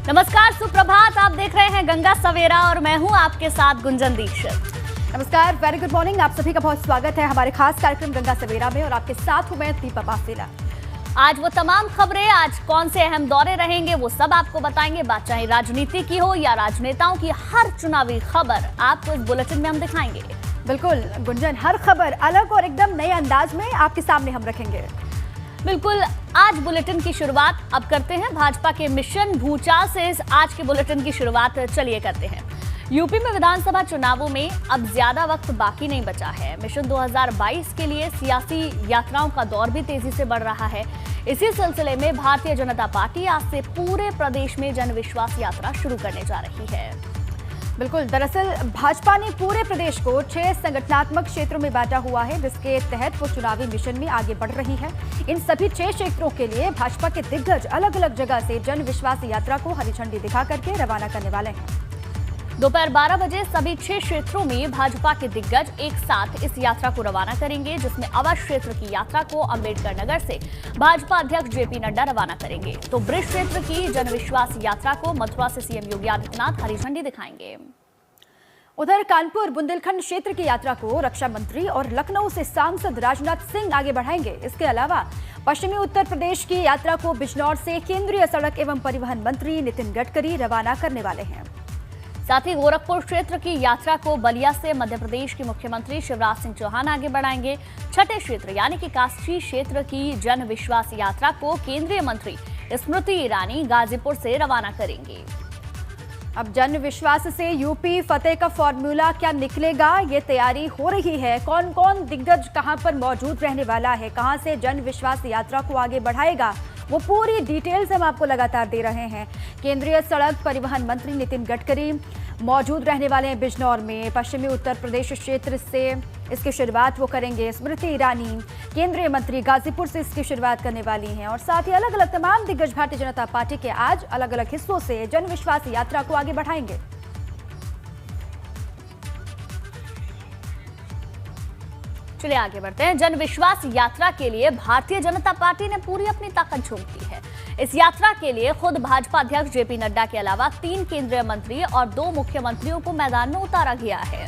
नमस्कार, सुप्रभात। आप देख रहे हैं गंगा सवेरा और मैं हूं आपके साथ गुंजन दीक्षित। नमस्कार, वेरी गुड मॉर्निंग। आप सभी का बहुत स्वागत है हमारे खास कार्यक्रम गंगा सवेरा में और आपके साथ हूं मैं दीपा पासीला। आज वो तमाम खबरें, आज कौन से अहम दौरे रहेंगे, वो सब आपको बताएंगे। बात चाहे राजनीति की हो या राजनेताओं की, हर चुनावी खबर आपको इस बुलेटिन में हम दिखाएंगे। बिल्कुल गुंजन, हर खबर अलग और एकदम नए अंदाज में आपके सामने हम रखेंगे। बिल्कुल, आज बुलेटिन की शुरुआत अब करते हैं भाजपा के मिशन भूचाल से। आज के बुलेटिन की शुरुआत चलिए करते हैं। यूपी में विधानसभा चुनावों में अब ज्यादा वक्त बाकी नहीं बचा है। मिशन 2022 के लिए सियासी यात्राओं का दौर भी तेजी से बढ़ रहा है। इसी सिलसिले में भारतीय जनता पार्टी आज से पूरे प्रदेश में जन विश्वास यात्रा शुरू करने जा रही है। बिल्कुल, दरअसल भाजपा ने पूरे प्रदेश को 6 संगठनात्मक क्षेत्रों में बांटा हुआ है, जिसके तहत वो चुनावी मिशन में आगे बढ़ रही है। इन सभी 6 क्षेत्रों के लिए भाजपा के दिग्गज अलग अलग जगह से जन विश्वास यात्रा को हरी झंडी दिखा करके रवाना करने वाले हैं। दोपहर 12 बजे सभी 6 क्षेत्रों में भाजपा के दिग्गज एक साथ इस यात्रा को रवाना करेंगे, जिसमें अवध क्षेत्र की यात्रा को अंबेडकर नगर से भाजपा अध्यक्ष जेपी नड्डा रवाना करेंगे, तो ब्रिज क्षेत्र की जनविश्वास यात्रा को मथुरा से सीएम योगी आदित्यनाथ हरी झंडी दिखाएंगे। उधर कानपुर बुंदेलखंड क्षेत्र की यात्रा को रक्षा मंत्री और लखनऊ से सांसद राजनाथ सिंह आगे बढ़ाएंगे। इसके अलावा पश्चिमी उत्तर प्रदेश की यात्रा को बिजनौर से केंद्रीय सड़क एवं परिवहन मंत्री नितिन गडकरी रवाना करने वाले हैं। साथ ही गोरखपुर क्षेत्र की यात्रा को बलिया से मध्य प्रदेश के मुख्यमंत्री शिवराज सिंह चौहान आगे बढ़ाएंगे। छठे क्षेत्र यानी कि काशी क्षेत्र की जन विश्वास यात्रा को केंद्रीय मंत्री स्मृति ईरानी गाजीपुर से रवाना करेंगे। अब जन विश्वास से यूपी फतेह का फॉर्मूला क्या निकलेगा, ये तैयारी हो रही है। कौन कौन दिग्गज कहां पर मौजूद रहने वाला है, कहां से जन विश्वास यात्रा को आगे बढ़ाएगा, वो पूरी डिटेल्स हम आपको लगातार दे रहे हैं। केंद्रीय सड़क परिवहन मंत्री नितिन गडकरी मौजूद रहने वाले हैं बिजनौर में। पश्चिमी उत्तर प्रदेश क्षेत्र से इसकी शुरुआत वो करेंगे। स्मृति ईरानी केंद्रीय मंत्री गाजीपुर से इसकी शुरुआत करने वाली हैं और साथ ही अलग अलग तमाम दिग्गज भारतीय जनता पार्टी के आज अलग अलग हिस्सों से जन विश्वास यात्रा को आगे बढ़ाएंगे। चलिए आगे बढ़ते हैं। जन विश्वास यात्रा के लिए भारतीय जनता पार्टी ने पूरी अपनी ताकत झोंक दी है। इस यात्रा के लिए खुद भाजपा अध्यक्ष जेपी नड्डा के अलावा 3 केंद्रीय मंत्री और 2 मुख्यमंत्रियों को मैदान में उतारा गया है।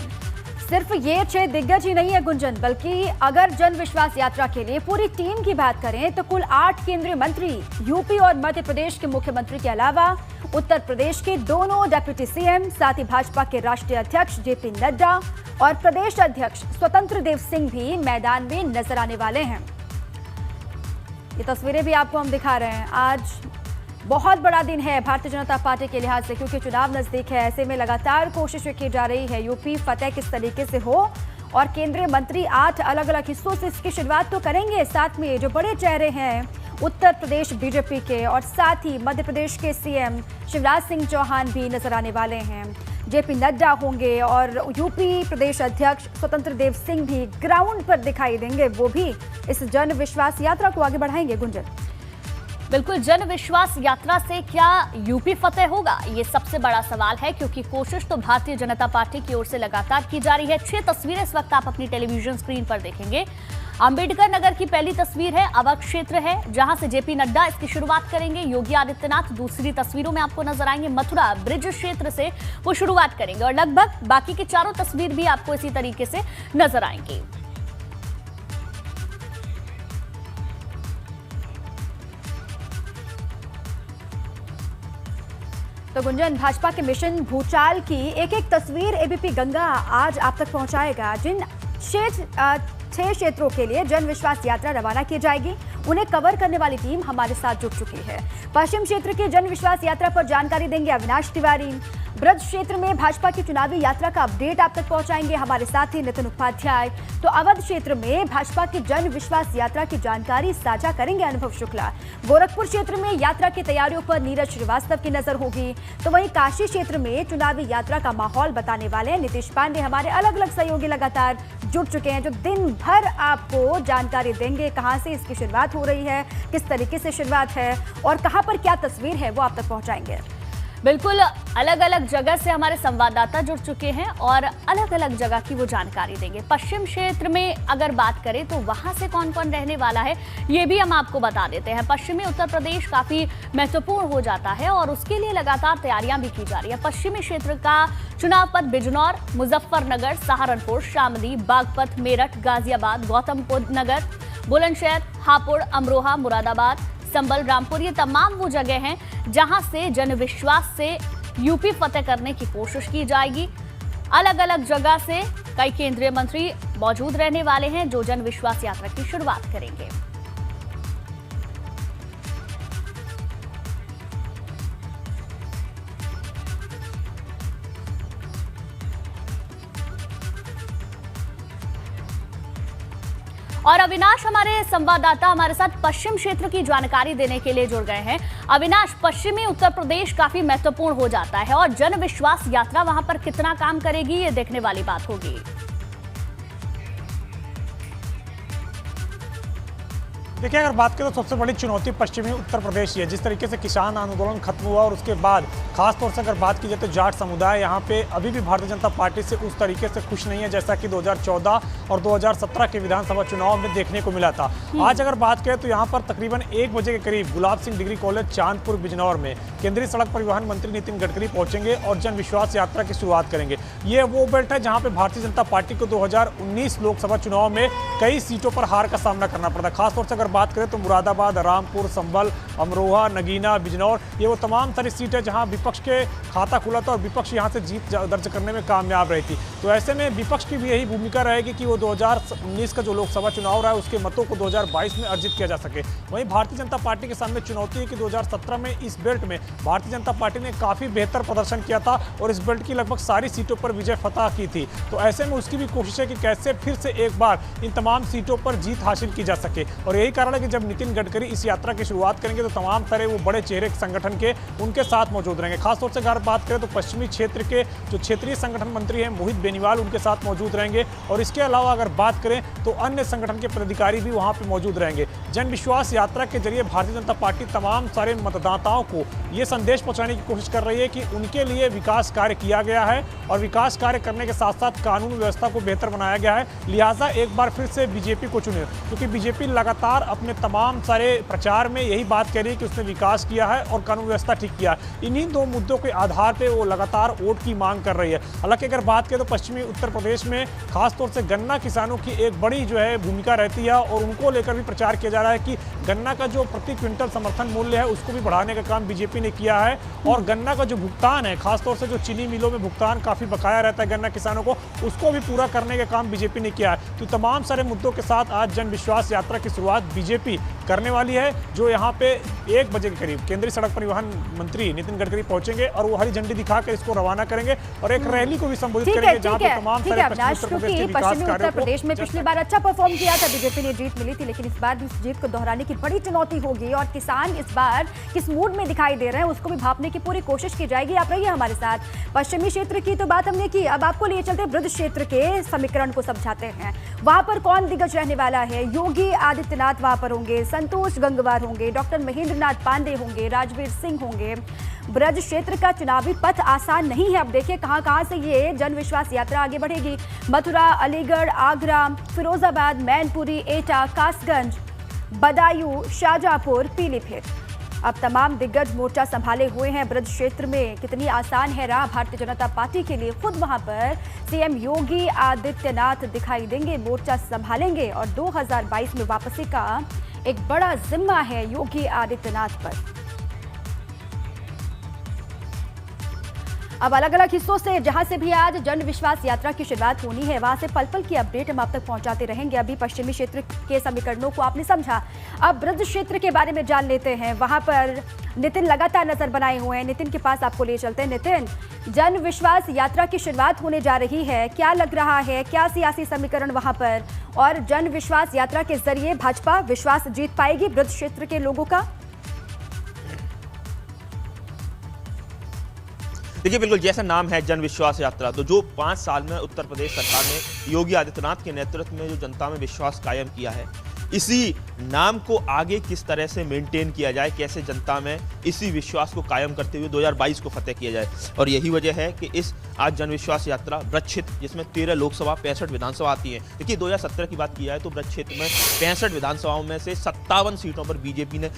सिर्फ ये 6 दिग्गज ही नहीं है गुंजन, बल्कि अगर जन विश्वास यात्रा के लिए पूरी टीम की बात करें तो कुल 8 केंद्रीय मंत्री, यूपी और मध्य प्रदेश के मुख्यमंत्री के अलावा उत्तर प्रदेश के दोनों डिप्टी सीएम, साथ ही भाजपा के राष्ट्रीय अध्यक्ष जेपी नड्डा और प्रदेश अध्यक्ष स्वतंत्र देव सिंह भी मैदान में नजर आने वाले हैं। ये तस्वीरें भी आपको हम दिखा रहे हैं। आज बहुत बड़ा दिन है भारतीय जनता पार्टी के लिहाज से, क्योंकि चुनाव नजदीक है। ऐसे में लगातार कोशिशें की जा रही है यूपी फतेह किस तरीके से हो, और केंद्रीय मंत्री 8 अलग अलग हिस्सों से इसकी शुरुआत तो करेंगे। साथ में जो बड़े चेहरे हैं उत्तर प्रदेश बीजेपी के और साथ ही मध्य प्रदेश के सीएम शिवराज सिंह चौहान भी नजर आने वाले हैं। जेपी नड्डा होंगे और यूपी प्रदेश अध्यक्ष स्वतंत्र देव सिंह भी ग्राउंड पर दिखाई देंगे। वो भी इस जन विश्वास यात्रा को आगे बढ़ाएंगे। गुंजन, बिल्कुल, जन विश्वास यात्रा से क्या यूपी फतेह होगा, ये सबसे बड़ा सवाल है, क्योंकि कोशिश तो भारतीय जनता पार्टी की ओर से लगातार की जा रही है। 6 तस्वीरें इस वक्त आप अपनी टेलीविजन स्क्रीन पर देखेंगे। अंबेडकर नगर की पहली तस्वीर है, अवध क्षेत्र है, जहां से जेपी नड्डा इसकी शुरुआत करेंगे। योगी आदित्यनाथ दूसरी तस्वीरों में आपको नजर आएंगे। मथुरा ब्रिज क्षेत्र से वो शुरुआत करेंगे और लगभग बाकी की 4 तस्वीर भी आपको इसी तरीके से नजर आएंगी। तो गुंजन, भाजपा के मिशन भूचाल की एक एक तस्वीर एबीपी गंगा आज आप तक पहुंचाएगा। जिन 6 क्षेत्रों के लिए जन विश्वास यात्रा रवाना की जाएगी, उन्हें कवर करने वाली टीम हमारे साथ जुड़ चुकी है। पश्चिम क्षेत्र की जन विश्वास यात्रा पर जानकारी देंगे अविनाश तिवारी। ब्रज क्षेत्र में भाजपा की चुनावी यात्रा का अपडेट आप तक पहुंचाएंगे हमारे साथी नितिन उपाध्याय। तो अवध क्षेत्र में भाजपा की जन विश्वास यात्रा की जानकारी साझा करेंगे अनुभव शुक्ला। गोरखपुर क्षेत्र में यात्रा की तैयारियों पर नीरज श्रीवास्तव की नजर होगी। तो वहीं काशी क्षेत्र में चुनावी यात्रा का माहौल बताने वाले नीतीश पांडे हमारे अलग अलग सहयोगी लगातार जुड़ चुके हैं, जो दिन भर आपको जानकारी देंगे कहां से इसकी शुरुआत हो रही है, किस तरीके से शुरुआत है और कहां पर क्या तस्वीर है, वो आप तक पहुंचाएंगे। बिल्कुल अलग अलग जगह से हमारे संवाददाता जुड़ चुके हैं और अलग अलग जगह की वो जानकारी देंगे। पश्चिम क्षेत्र में अगर बात करें तो वहां से कौन कौन रहने वाला है ये भी हम आपको बता देते हैं। पश्चिमी उत्तर प्रदेश काफी महत्वपूर्ण हो जाता है और उसके लिए लगातार तैयारियां भी की जा रही है। पश्चिमी क्षेत्र का चुनाव पथ बिजनौर, मुजफ्फरनगर, सहारनपुर, शामली, बागपत, मेरठ, गाजियाबाद, गौतमबुद्ध नगर, बुलंदशहर, हापुड़, अमरोहा, मुरादाबाद, संबल, रामपुर, ये तमाम वो जगह हैं जहां से जनविश्वास से यूपी फतेह करने की कोशिश की जाएगी। अलग अलग जगह से कई केंद्रीय मंत्री मौजूद रहने वाले हैं जो जनविश्वास यात्रा की शुरुआत करेंगे। और अविनाश हमारे संवाददाता हमारे साथ पश्चिम क्षेत्र की जानकारी देने के लिए जुड़ गए हैं। अविनाश, पश्चिमी उत्तर प्रदेश काफी महत्वपूर्ण हो जाता है और जनविश्वास यात्रा वहां पर कितना काम करेगी ये देखने वाली बात होगी। देखिए, अगर बात करें तो सबसे बड़ी चुनौती पश्चिमी उत्तर प्रदेश ही है। जिस तरीके से किसान आंदोलन खत्म हुआ और उसके बाद खासतौर से अगर बात की जाए तो जाट समुदाय यहाँ पे अभी भी भारतीय जनता पार्टी से उस तरीके से खुश नहीं है जैसा कि 2014 और 2017 के विधानसभा चुनाव में देखने को मिला था। आज अगर बात करें तो यहाँ पर तकरीबन 1 बजे के करीब गुलाब सिंह डिग्री कॉलेज चांदपुर बिजनौर में केंद्रीय सड़क परिवहन मंत्री नितिन गडकरी पहुंचेंगे और जन विश्वास यात्रा की शुरुआत करेंगे। ये वो बेल्ट है जहाँ पे भारतीय जनता पार्टी को 2019 लोकसभा चुनाव में कई सीटों पर हार का सामना करना पड़ा। खासतौर से अगर बात करें तो मुरादाबाद, रामपुर, संबल, अमरोहा, नगीना, बिजनौर, ये वो तमाम सारी सीटें जहां विपक्ष के खाता खुला था और विपक्ष यहां से जीत दर्ज करने में कामयाब रही थी। तो ऐसे में विपक्ष की भी यही भूमिका रहेगी कि वो 2019 का जो लोकसभा चुनाव रहा है उसके मतों को 2022 में अर्जित किया जा सके। वहीं भारतीय जनता पार्टी के सामने चुनौती है कि 2017 में इस बेल्ट में भारतीय जनता पार्टी ने काफी बेहतर प्रदर्शन किया था और इस बेल्ट की लगभग सारी सीटों पर विजय फतह की थी। तो ऐसे में उसकी भी कोशिश है कि कैसे फिर से एक बार इन तमाम सीटों पर जीत हासिल की जा सके। और यही कारण है कि जब नितिन गडकरी इस यात्रा की शुरुआत करेंगे तो तमाम तरह वो बड़े चेहरे संगठन के उनके साथ मौजूद रहेंगे। खासतौर से अगर बात करें तो पश्चिमी क्षेत्र के जो क्षेत्रीय संगठन मंत्री हैं मोहित बेनीवाल उनके साथ मौजूद रहेंगे और इसके अलावा अगर बात करें तो अन्य संगठन के पदाधिकारी भी वहां पर मौजूद रहेंगे। जन विश्वास यात्रा के जरिए भारतीय जनता पार्टी तमाम सारे मतदाताओं को ये संदेश पहुंचाने की कोशिश कर रही है कि उनके लिए विकास कार्य किया गया है और विकास कार्य करने के साथ साथ कानून व्यवस्था को बेहतर बनाया गया है। लिहाजा एक बार फिर से बीजेपी को चुने, क्योंकि बीजेपी लगातार अपने तमाम सारे प्रचार में यही बात कह रही है कि उसने विकास किया है और कानून व्यवस्था ठीक किया है। इन्हीं दो मुद्दों के आधार पे वो लगातार वोट की मांग कर रही है। हालांकि अगर बात करें तो पश्चिमी उत्तर प्रदेश में खासतौर से गन्ना किसानों की एक बड़ी जो है भूमिका रहती है और उनको लेकर भी प्रचार किया जा रहा है कि गन्ना का जो प्रति क्विंटल समर्थन मूल्य है उसको भी बढ़ाने का काम बीजेपी ने किया है और गन्ना का जो भुगतान है, खासतौर से जो चीनी मिलों में भुगतान काफी बकाया रहता है गन्ना किसानों को, उसको भी पूरा करने का काम बीजेपी ने किया है। तो तमाम सारे मुद्दों के साथ आज जन विश्वास यात्रा की शुरुआत बीजेपी करने वाली है, जो यहाँ पे 1 बजे के करीब केंद्रीय सड़क परिवहन मंत्री नितिन गडकरी पहुंचेंगे और वो हरी झंडी दिखाकर इसको रवाना करेंगे और एक रैली को भी संबोधित करेंगे जहां पे तमाम सारे पश्चिमी उत्तर प्रदेश में पिछली बार अच्छा परफॉर्म किया था, बीजेपी ने जीत मिली थी, लेकिन इस बार भी इस जीत को दोहराने की बड़ी चुनौती होगी और किसान इस बार किस मूड में दिखाई दे रहे हैं उसको भी भांपने की पूरी कोशिश की जाएगी। आप रहिए हमारे साथ। पश्चिमी क्षेत्र की तो बात हमने की, अब आपको लिए चलते ब्रज क्षेत्र के समीकरण को समझाते हैं। वहां पर कौन दिग्गज रहने वाला है? योगी आदित्यनाथ वहां पर होंगे, संतोष गंगवार होंगे, डॉक्टर महेंद्र नाथ पांडे होंगे, राजवीर सिंह होंगे। ब्रज क्षेत्र का चुनावी पथ आसान नहीं है। अब देखिए कहां से ये जन विश्वास यात्रा आगे बढ़ेगी। मथुरा, अलीगढ़, आगरा, फिरोजाबाद, मैनपुरी, एटा, कासगंज, बदायूं, शाहजहांपुर, पीलीभीत। अब तमाम दिग्गज मोर्चा संभाले हुए हैं। ब्रज क्षेत्र में कितनी आसान है राह भारतीय जनता पार्टी के लिए? खुद वहां पर सीएम योगी आदित्यनाथ दिखाई देंगे, मोर्चा संभालेंगे और 2022 में वापसी का एक बड़ा जिम्मा है योगी आदित्यनाथ पर। अब अलग अलग हिस्सों से जहां से भी आज जन विश्वास यात्रा की शुरुआत होनी है वहां से पल पल की अपडेट हम आप तक पहुंचाते रहेंगे। अभी पश्चिमी क्षेत्र के समीकरणों को आपने समझा, अब ब्रज क्षेत्र के बारे में जान लेते हैं। वहां पर नितिन लगातार नजर बनाए हुए हैं, नितिन के पास आपको ले चलते हैं। नितिन, जन विश्वास यात्रा की शुरुआत होने जा रही है, क्या लग रहा है, क्या सियासी समीकरण वहां पर, और जन विश्वास यात्रा के जरिए भाजपा विश्वास जीत पाएगी ब्रज क्षेत्र के लोगों का? देखिए, बिल्कुल जैसा नाम है जन विश्वास यात्रा, तो जो 5 साल में उत्तर प्रदेश सरकार ने योगी आदित्यनाथ के नेतृत्व में जो जनता में विश्वास कायम किया है, इसी नाम को आगे किस तरह से मेंटेन किया जाए, कैसे जनता में इसी विश्वास को कायम करते हुए 2022 को फतेह किया जाए। और यही वजह है कि इस आज जन विश्वास यात्रा ब्रज क्षेत्र, जिसमें 13 लोकसभा 65 विधानसभा आती हैं। देखिए 2017 की बात की जाए तो ब्रज क्षेत्र में 65 विधानसभाओं में से 57 सीटों पर बीजेपी ने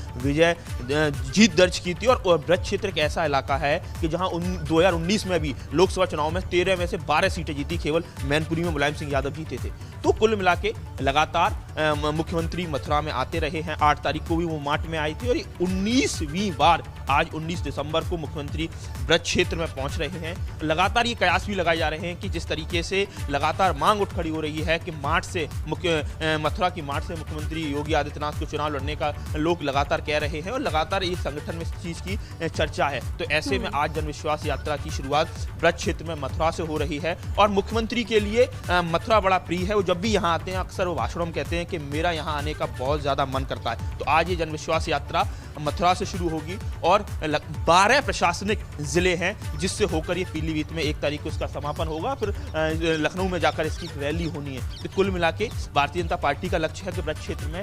जीत दर्ज की थी। और ब्रज क्षेत्र एक ऐसा इलाका है कि जहां 2019 में भी लोकसभा चुनाव में 13 में से 12 सीटें जीती, केवल मैनपुरी में मुलायम सिंह यादव जीते थे। तो कुल मिला के लगातार मुख्यमंत्री मथुरा में आते रहे हैं। 8 तारीख को भी वो मार्ट में आई थी और 19वीं बार आज 19 दिसंबर को मुख्यमंत्री ब्रज क्षेत्र में पहुंच रहे हैं। लगातार ये कयास भी लगाए जा रहे हैं कि जिस तरीके से लगातार मांग उठ खड़ी हो रही है कि मथुरा की मार्ट से मुख्यमंत्री योगी आदित्यनाथ को चुनाव लड़ने का लोग लगातार कह रहे हैं और लगातार एक संगठन में इस चीज की चर्चा है। तो ऐसे में आज जन विश्वास यात्रा की शुरुआत ब्रज क्षेत्र में मथुरा से हो रही है और मुख्यमंत्री के लिए मथुरा बड़ा प्रिय है। वो जब भी यहाँ आते हैं अक्सर वो भाषणों में कहते हैं कि मेरा यहाँ आने का बहुत ज्यादा मन करता है। तो आज ये जन विश्वास यात्रा मथुरा से शुरू होगी और 12 प्रशासनिक जिले हैं जिससे होकर ये पीलीभीत में 1 तारीख को इसका समापन होगा। फिर लखनऊ में जाकर इसकी रैली होनी है। तो कुल मिला के भारतीय जनता पार्टी का लक्ष्य है कि ब्रज क्षेत्र में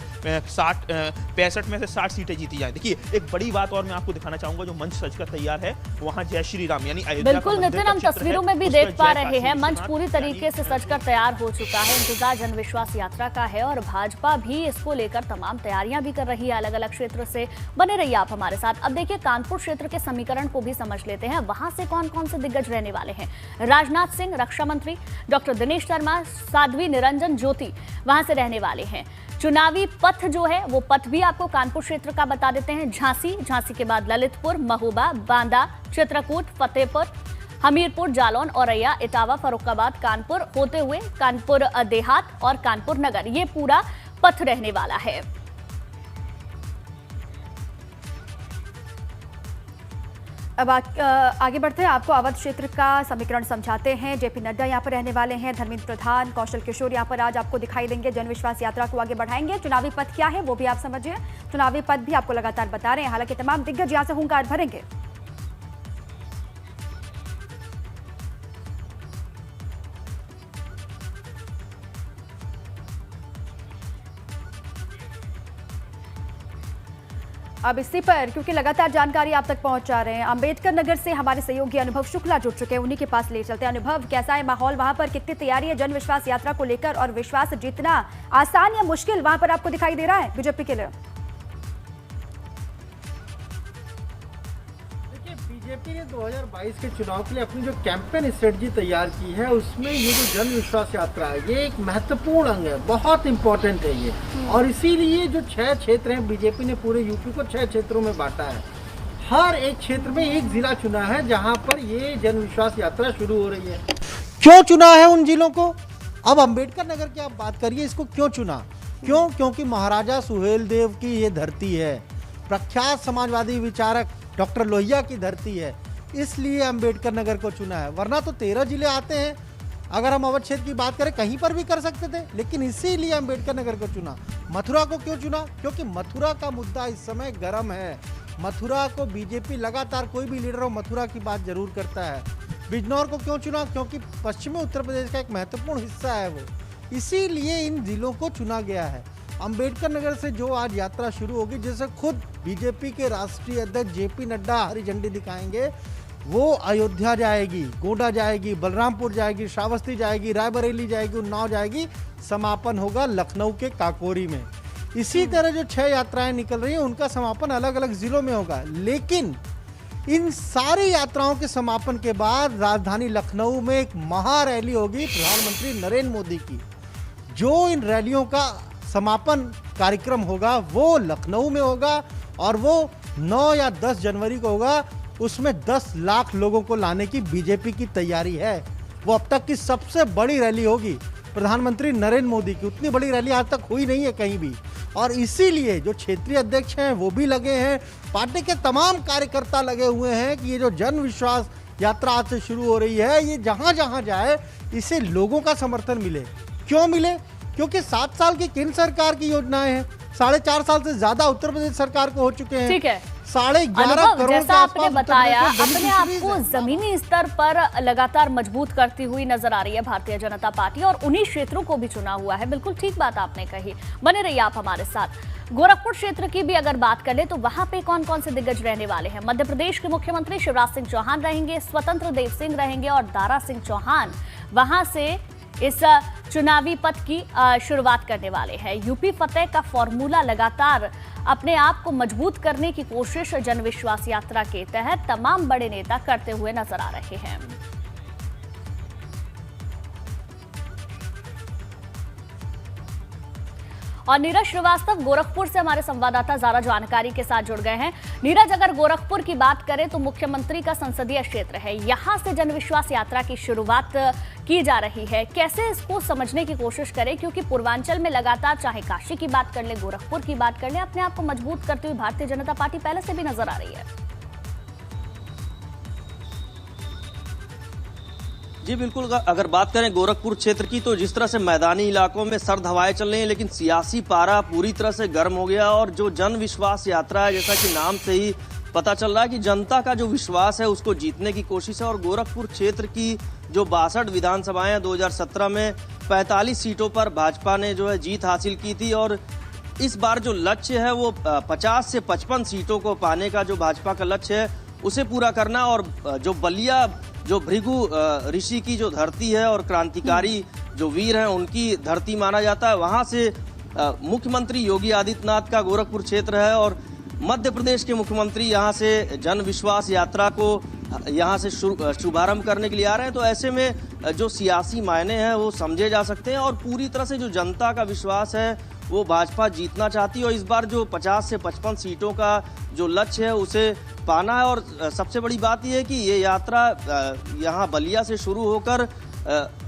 65 में से 60 सीटें जीती जाएं। देखिए एक बड़ी बात और मैं आपको दिखाना चाहूंगा, जो मंच सजकर तैयार है वहाँ जय श्री राम यानी अयोध्या। बिल्कुल नितिन, हम तस्वीरों में भी देख पा रहे हैं मंच पूरी तरीके से सजकर तैयार हो चुका है। इंतजार जन विश्वास यात्रा का है और भाजपा भी इसको लेकर तमाम तैयारियां भी कर रही है अलग अलग क्षेत्र से। बने रहिए आप हमारे साथ। अब देखिए कानपुर क्षेत्र के समीकरण को भी समझ लेते हैं, वहां से कौन कौन से दिग्गज रहने वाले हैं। राजनाथ सिंह रक्षा मंत्री, डॉक्टर दिनेश शर्मा, साध्वी निरंजन ज्योति वहां से रहने वाले हैं। चुनावी पथ जो है वो पथ भी आपको कानपुर क्षेत्र का बता देते हैं। झांसी के बाद ललितपुर, महोबा, बांदा, चित्रकूट, फतेहपुर, हमीरपुर, जालौन, औरैया, इटावा, फर्रुखाबाद, कानपुर होते हुए कानपुर देहात और कानपुर नगर, ये पूरा पथ रहने वाला है। अब आगे बढ़ते हैं, आपको अवध क्षेत्र का समीकरण समझाते हैं। जेपी नड्डा यहाँ पर रहने वाले हैं, धर्मेंद्र प्रधान, कौशल किशोर यहाँ पर आज आपको दिखाई देंगे। जन विश्वास यात्रा को आगे बढ़ाएंगे। चुनावी पथ क्या है वो भी आप समझिए, चुनावी पथ भी आपको लगातार बता रहे हैं। हालांकि तमाम दिग्गज यहाँ से हुंकार भरेंगे। अब इसी पर क्योंकि लगातार जानकारी आप तक पहुंचा रहे हैं, अंबेडकर नगर से हमारे सहयोगी अनुभव शुक्ला जुड़ चुके हैं, उन्हीं के पास ले चलते हैं। अनुभव, कैसा है माहौल वहां पर, कितनी तैयारी है जन विश्वास यात्रा को लेकर और विश्वास जीतना आसान या मुश्किल वहां पर आपको दिखाई दे रहा है बीजेपी के लिए? बीजेपी ने 2022 के चुनाव के लिए अपनी जो कैंपेन स्ट्रेटजी तैयार की है उसमें ये जो जन विश्वास यात्रा है ये एक महत्वपूर्ण अंग है, बहुत इंपॉर्टेंट है ये। और इसीलिए जो 6 क्षेत्र हैं, बीजेपी ने पूरे यूपी को 6 क्षेत्रों में बांटा है। हर एक क्षेत्र में एक जिला चुना है जहां पर ये जन विश्वास यात्रा शुरू हो रही है। क्यों चुना है उन जिलों को? अब अंबेडकर नगर की आप बात करिए, इसको क्यों चुना? क्योंकि महाराजा सुहेलदेव की ये धरती है, प्रख्यात समाजवादी विचारक डॉक्टर लोहिया की धरती है, इसलिए अंबेडकर नगर को चुना है। वरना तो 13 जिले आते हैं, अगर हम अवध क्षेत्र की बात करें कहीं पर भी कर सकते थे, लेकिन इसीलिए अंबेडकर नगर को चुना। मथुरा को क्यों चुना? क्योंकि मथुरा का मुद्दा इस समय गर्म है। मथुरा को बीजेपी लगातार, कोई भी लीडर हो, मथुरा की बात जरूर करता है। बिजनौर को क्यों चुना? क्योंकि पश्चिमी उत्तर प्रदेश का एक महत्वपूर्ण हिस्सा है वो, इसीलिए इन जिलों को चुना गया है। अंबेडकर नगर से जो आज यात्रा शुरू होगी, जिसे खुद बीजेपी के राष्ट्रीय अध्यक्ष जेपी नड्डा हरी झंडी दिखाएंगे, वो अयोध्या जाएगी, गोंडा जाएगी, बलरामपुर जाएगी, श्रावस्ती जाएगी, रायबरेली जाएगी, उन्नाव जाएगी, समापन होगा लखनऊ के काकोरी में। इसी तरह जो 6 यात्राएं निकल रही हैं उनका समापन अलग अलग जिलों में होगा। लेकिन इन सारी यात्राओं के समापन के बाद राजधानी लखनऊ में एक महा रैली होगी प्रधानमंत्री नरेंद्र मोदी की। जो इन रैलियों का समापन कार्यक्रम होगा वो लखनऊ में होगा और वो 9 या 10 जनवरी को होगा। उसमें 10 लाख लोगों को लाने की बीजेपी की तैयारी है। वो अब तक की सबसे बड़ी रैली होगी प्रधानमंत्री नरेंद्र मोदी की। उतनी बड़ी रैली आज तक हुई नहीं है कहीं भी, और इसीलिए जो क्षेत्रीय अध्यक्ष हैं वो भी लगे हैं, पार्टी के तमाम कार्यकर्ता लगे हुए हैं कि ये जो जन विश्वास यात्रा आज से शुरू हो रही है, ये जहां जहां जाए इसे लोगों का समर्थन मिले। क्यों मिले? क्योंकि 7 साल की केंद्र सरकार की योजनाएं हैं, 4.5 साल से ज्यादा उत्तर प्रदेश सरकार को हो चुके हैं। ठीक है। 11.5 अनुभव, करोड़ जैसा के आपने आसपास बताया उत्तर प्रदेश अपने में आप increase को है। जमीनी स्तर पर लगातार मजबूत करती हुई नजर आ रही है भारतीय जनता पार्टी और उन्हीं क्षेत्रों को भी चुना हुआ है। बिल्कुल ठीक बात आपने कही, बने रहिए आप हमारे साथ। गोरखपुर क्षेत्र की भी अगर बात करें तो वहां पे कौन कौन से दिग्गज रहने वाले हैं? मध्य प्रदेश के मुख्यमंत्री शिवराज सिंह चौहान रहेंगे, स्वतंत्र देव सिंह रहेंगे और दारा सिंह चौहान वहां से इस चुनावी पथ की शुरुआत करने वाले हैं। यूपी फतेह का फॉर्मूला लगातार अपने आप को मजबूत करने की कोशिश जनविश्वास यात्रा के तहत तमाम बड़े नेता करते हुए नजर आ रहे हैं। और नीरज श्रीवास्तव गोरखपुर से हमारे संवाददाता ज्यादा जानकारी के साथ जुड़ गए हैं। नीरज, अगर गोरखपुर की बात करें तो मुख्यमंत्री का संसदीय क्षेत्र है, यहां से जनविश्वास यात्रा की शुरुआत की जा रही है। कैसे इसको समझने की कोशिश करें, क्योंकि पूर्वांचल में लगातार चाहे काशी की बात कर ले, गोरखपुर की बात कर ले, अपने आप को मजबूत करती हुई भारतीय जनता पार्टी पहले से भी नजर आ रही है। जी बिल्कुल, अगर बात करें गोरखपुर क्षेत्र की तो जिस तरह से मैदानी इलाकों में सर्द हवाएं चल रही हैं, लेकिन सियासी पारा पूरी तरह से गर्म हो गया और जो जन विश्वास यात्रा है, जैसा कि नाम से ही पता चल रहा है कि जनता का जो विश्वास है उसको जीतने की कोशिश है। और गोरखपुर क्षेत्र की जो 62 विधानसभाएं हैं, 2017 में 45 सीटों पर भाजपा ने जो है जीत हासिल की थी और इस बार जो लक्ष्य है वो 50 से 55 सीटों को पाने का जो भाजपा का लक्ष्य है उसे पूरा करना। और जो बलिया, जो भृगु ऋषि की जो धरती है और क्रांतिकारी जो वीर हैं उनकी धरती माना जाता है, वहां से मुख्यमंत्री योगी आदित्यनाथ का गोरखपुर क्षेत्र है और मध्य प्रदेश के मुख्यमंत्री यहां से जन विश्वास यात्रा को यहां से शुभारंभ करने के लिए आ रहे हैं। तो ऐसे में जो सियासी मायने हैं वो समझे जा सकते हैं और पूरी तरह से जो जनता का विश्वास है वो भाजपा जीतना चाहती है और इस बार जो 50 से 55 सीटों का जो लक्ष्य है उसे पाना है। और सबसे बड़ी बात यह है कि ये यात्रा यहाँ बलिया से शुरू होकर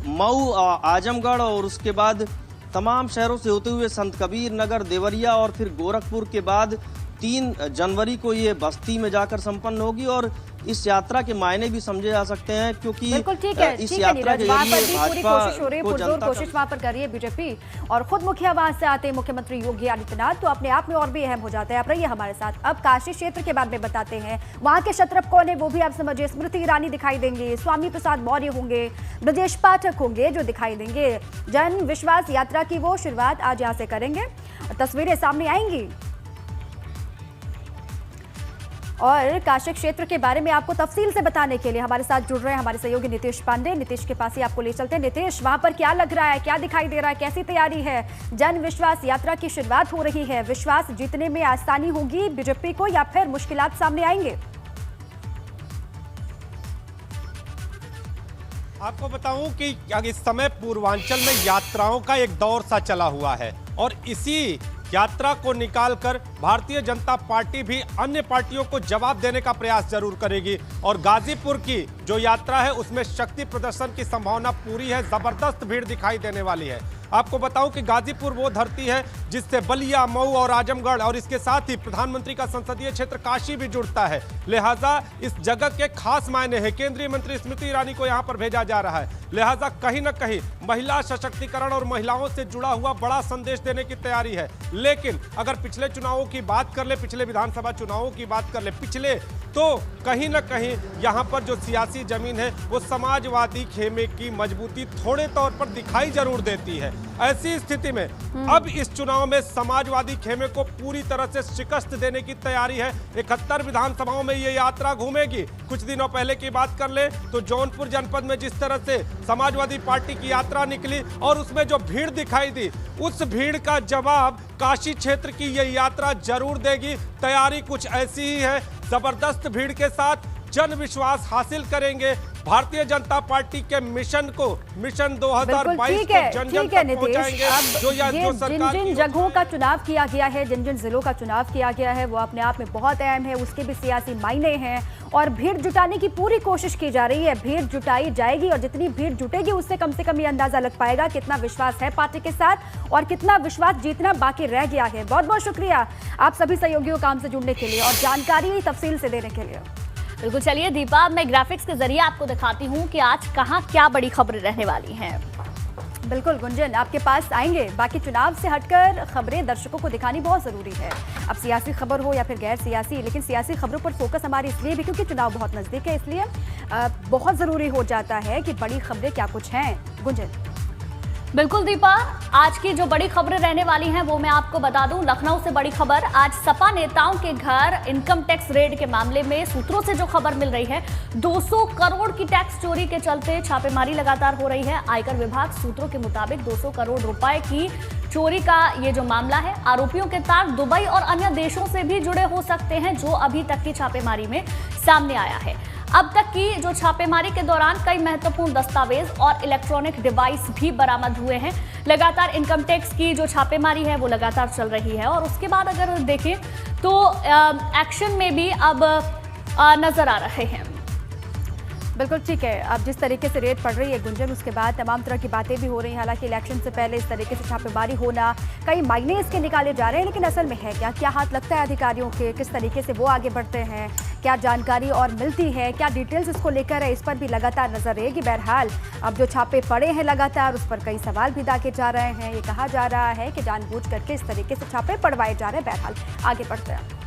मऊ, आजमगढ़ और उसके बाद तमाम शहरों से होते हुए संत कबीर नगर, देवरिया और फिर गोरखपुर के बाद 3 जनवरी को ये बस्ती में जाकर संपन्न होगी। और इस यात्रा के मायने भी समझे जा सकते हैं क्योंकि बिल्कुल ठीक है, इस ठीक है यात्रा के वहाँ पर जरिए भी पूरी भाजपा कोशिश हो रही है, को पुरजोर जनता कोशिश वहाँ पर कर रही है बीजेपी और खुद मुखिया वहां से आते हैं मुख्यमंत्री योगी आदित्यनाथ, तो अपने आप में और भी अहम हो जाता है। आप रहिए हमारे साथ। अब काशी क्षेत्र के बारे में बताते हैं, वहाँ के क्षत्रप कौन है वो भी आप समझिए। स्मृति ईरानी दिखाई देंगे, स्वामी प्रसाद मौर्य होंगे, ब्रजेश पाठक होंगे जो दिखाई देंगे। जन विश्वास यात्रा की वो शुरुआत आज यहाँ से करेंगे, तस्वीरें सामने आएंगी। और काशी क्षेत्र के बारे में आपको तफसील से बताने के लिए हमारे साथ जुड़ रहे हैं हमारे सहयोगी नितेश पांडे। नितेश के पास ही आपको ले चलते हैं। नितेश, वहां पर क्या लग रहा है, क्या दिखाई दे रहा है, कैसी तैयारी है? जन विश्वास यात्रा की शुरुआत हो रही है, विश्वास जीतने में आसानी होगी बीजेपी को या फिर मुश्किलात सामने आएंगे? आपको बताऊं कि इस समय पूर्वांचल में यात्राओं का एक दौर सा चला हुआ है और इसी यात्रा को निकालकर भारतीय जनता पार्टी भी अन्य पार्टियों को जवाब देने का प्रयास जरूर करेगी। और गाजीपुर की जो यात्रा है उसमें शक्ति प्रदर्शन की संभावना पूरी है, जबरदस्त भीड़ दिखाई देने वाली है। आपको बताऊं कि गाजीपुर वो धरती है जिससे बलिया, मऊ और आजमगढ़ और इसके साथ ही प्रधानमंत्री का संसदीय क्षेत्र काशी भी जुड़ता है, लिहाजा इस जगह के खास मायने हैं। केंद्रीय मंत्री स्मृति ईरानी को यहां पर भेजा जा रहा है, लिहाजा कहीं न कहीं महिला सशक्तिकरण और महिलाओं से जुड़ा हुआ बड़ा संदेश देने की तैयारी है। लेकिन अगर पिछले चुनावों की बात कर ले, पिछले विधानसभा चुनावों की बात कर ले, तो कहीं न कहीं यहाँ पर जो सियासी जमीन है वो समाजवादी खेमे की मजबूती थोड़े तौर पर दिखाई जरूर देती है। ऐसी स्थिति में अब इस चुनाव में समाजवादी खेमे को पूरी तरह से शिकस्त देने की तैयारी है। 71 विधानसभाओं में ये यात्रा घूमेगी। कुछ दिनों पहले की बात कर ले तो जौनपुर जनपद में जिस तरह से समाजवादी पार्टी की यात्रा निकली और उसमें जो भीड़ दिखाई दी, उस भीड़ का जवाब काशी क्षेत्र की ये यात्रा जरूर देगी। तैयारी कुछ ऐसी ही है, जबरदस्त भीड़ के साथ जन विश्वास हासिल करेंगे। भारतीय जनता पार्टी के मिशन को, मिशन 2022 को जन जन तक पहुंचाएंगे। जिन जगहों का चुनाव किया गया है, जिन जिलों का चुनाव किया गया है वो अपने आप में बहुत अहम है, उसके भी सियासी मायने हैं और भीड़ जुटाने की पूरी कोशिश की जा रही है। भीड़ जुटाई जाएगी और जितनी भीड़ जुटेगी उससे कम से कम ये अंदाजा लग पाएगा कितना विश्वास है पार्टी के साथ और कितना विश्वास जीतना बाकी रह गया है। बहुत बहुत शुक्रिया आप सभी सहयोगियों काम से जुड़ने के लिए और जानकारी तफसील से देने के लिए। बिल्कुल, चलिए दीपा, मैं ग्राफिक्स के जरिए आपको दिखाती हूँ कि आज कहाँ क्या बड़ी खबरें रहने वाली हैं। बिल्कुल गुंजन, आपके पास आएंगे। बाकी चुनाव से हटकर खबरें दर्शकों को दिखानी बहुत ज़रूरी है। अब सियासी खबर हो या फिर गैर सियासी, लेकिन सियासी खबरों पर फोकस हमारी इसलिए भी क्योंकि चुनाव बहुत नज़दीक है, इसलिए बहुत ज़रूरी हो जाता है कि बड़ी खबरें क्या कुछ हैं। गुंजन। बिल्कुल दीपा, आज की जो बड़ी खबरें रहने वाली हैं वो मैं आपको बता दूं। लखनऊ से बड़ी खबर, आज सपा नेताओं के घर इनकम टैक्स रेड के मामले में सूत्रों से जो खबर मिल रही है, 200 करोड़ की टैक्स चोरी के चलते छापेमारी लगातार हो रही है। आयकर विभाग सूत्रों के मुताबिक 200 करोड़ रुपए की चोरी का ये जो मामला है, आरोपियों के तार दुबई और अन्य देशों से भी जुड़े हो सकते हैं, जो अभी तक की छापेमारी में सामने आया है। अब तक की जो छापेमारी के दौरान कई महत्वपूर्ण दस्तावेज और इलेक्ट्रॉनिक डिवाइस भी बरामद हुए हैं। लगातार इनकम टैक्स की जो छापेमारी है वो लगातार चल रही है, और उसके बाद अगर देखें तो एक्शन में भी अब नजर आ रहे हैं। बिल्कुल ठीक है। अब जिस तरीके से रेड पड़ रही है गुंजन, उसके बाद तमाम तरह की बातें भी हो रही हैं। हालांकि इलेक्शन से पहले इस तरीके से छापेमारी होना, कई मायने इसके निकाले जा रहे हैं, लेकिन असल में है क्या, क्या हाथ लगता है अधिकारियों के, किस तरीके से वो आगे बढ़ते हैं, क्या जानकारी और मिलती है, क्या डिटेल्स इसको लेकर है, इस पर भी लगातार नजर रहेगी। बहरहाल अब जो छापे पड़े हैं लगातार, उस पर कई सवाल भी दागे जा रहे हैं। ये कहा जा रहा है कि जानबूझ करके इस तरीके से छापे पड़वाए जा रहे हैं। बहरहाल आगे बढ़ते हैं।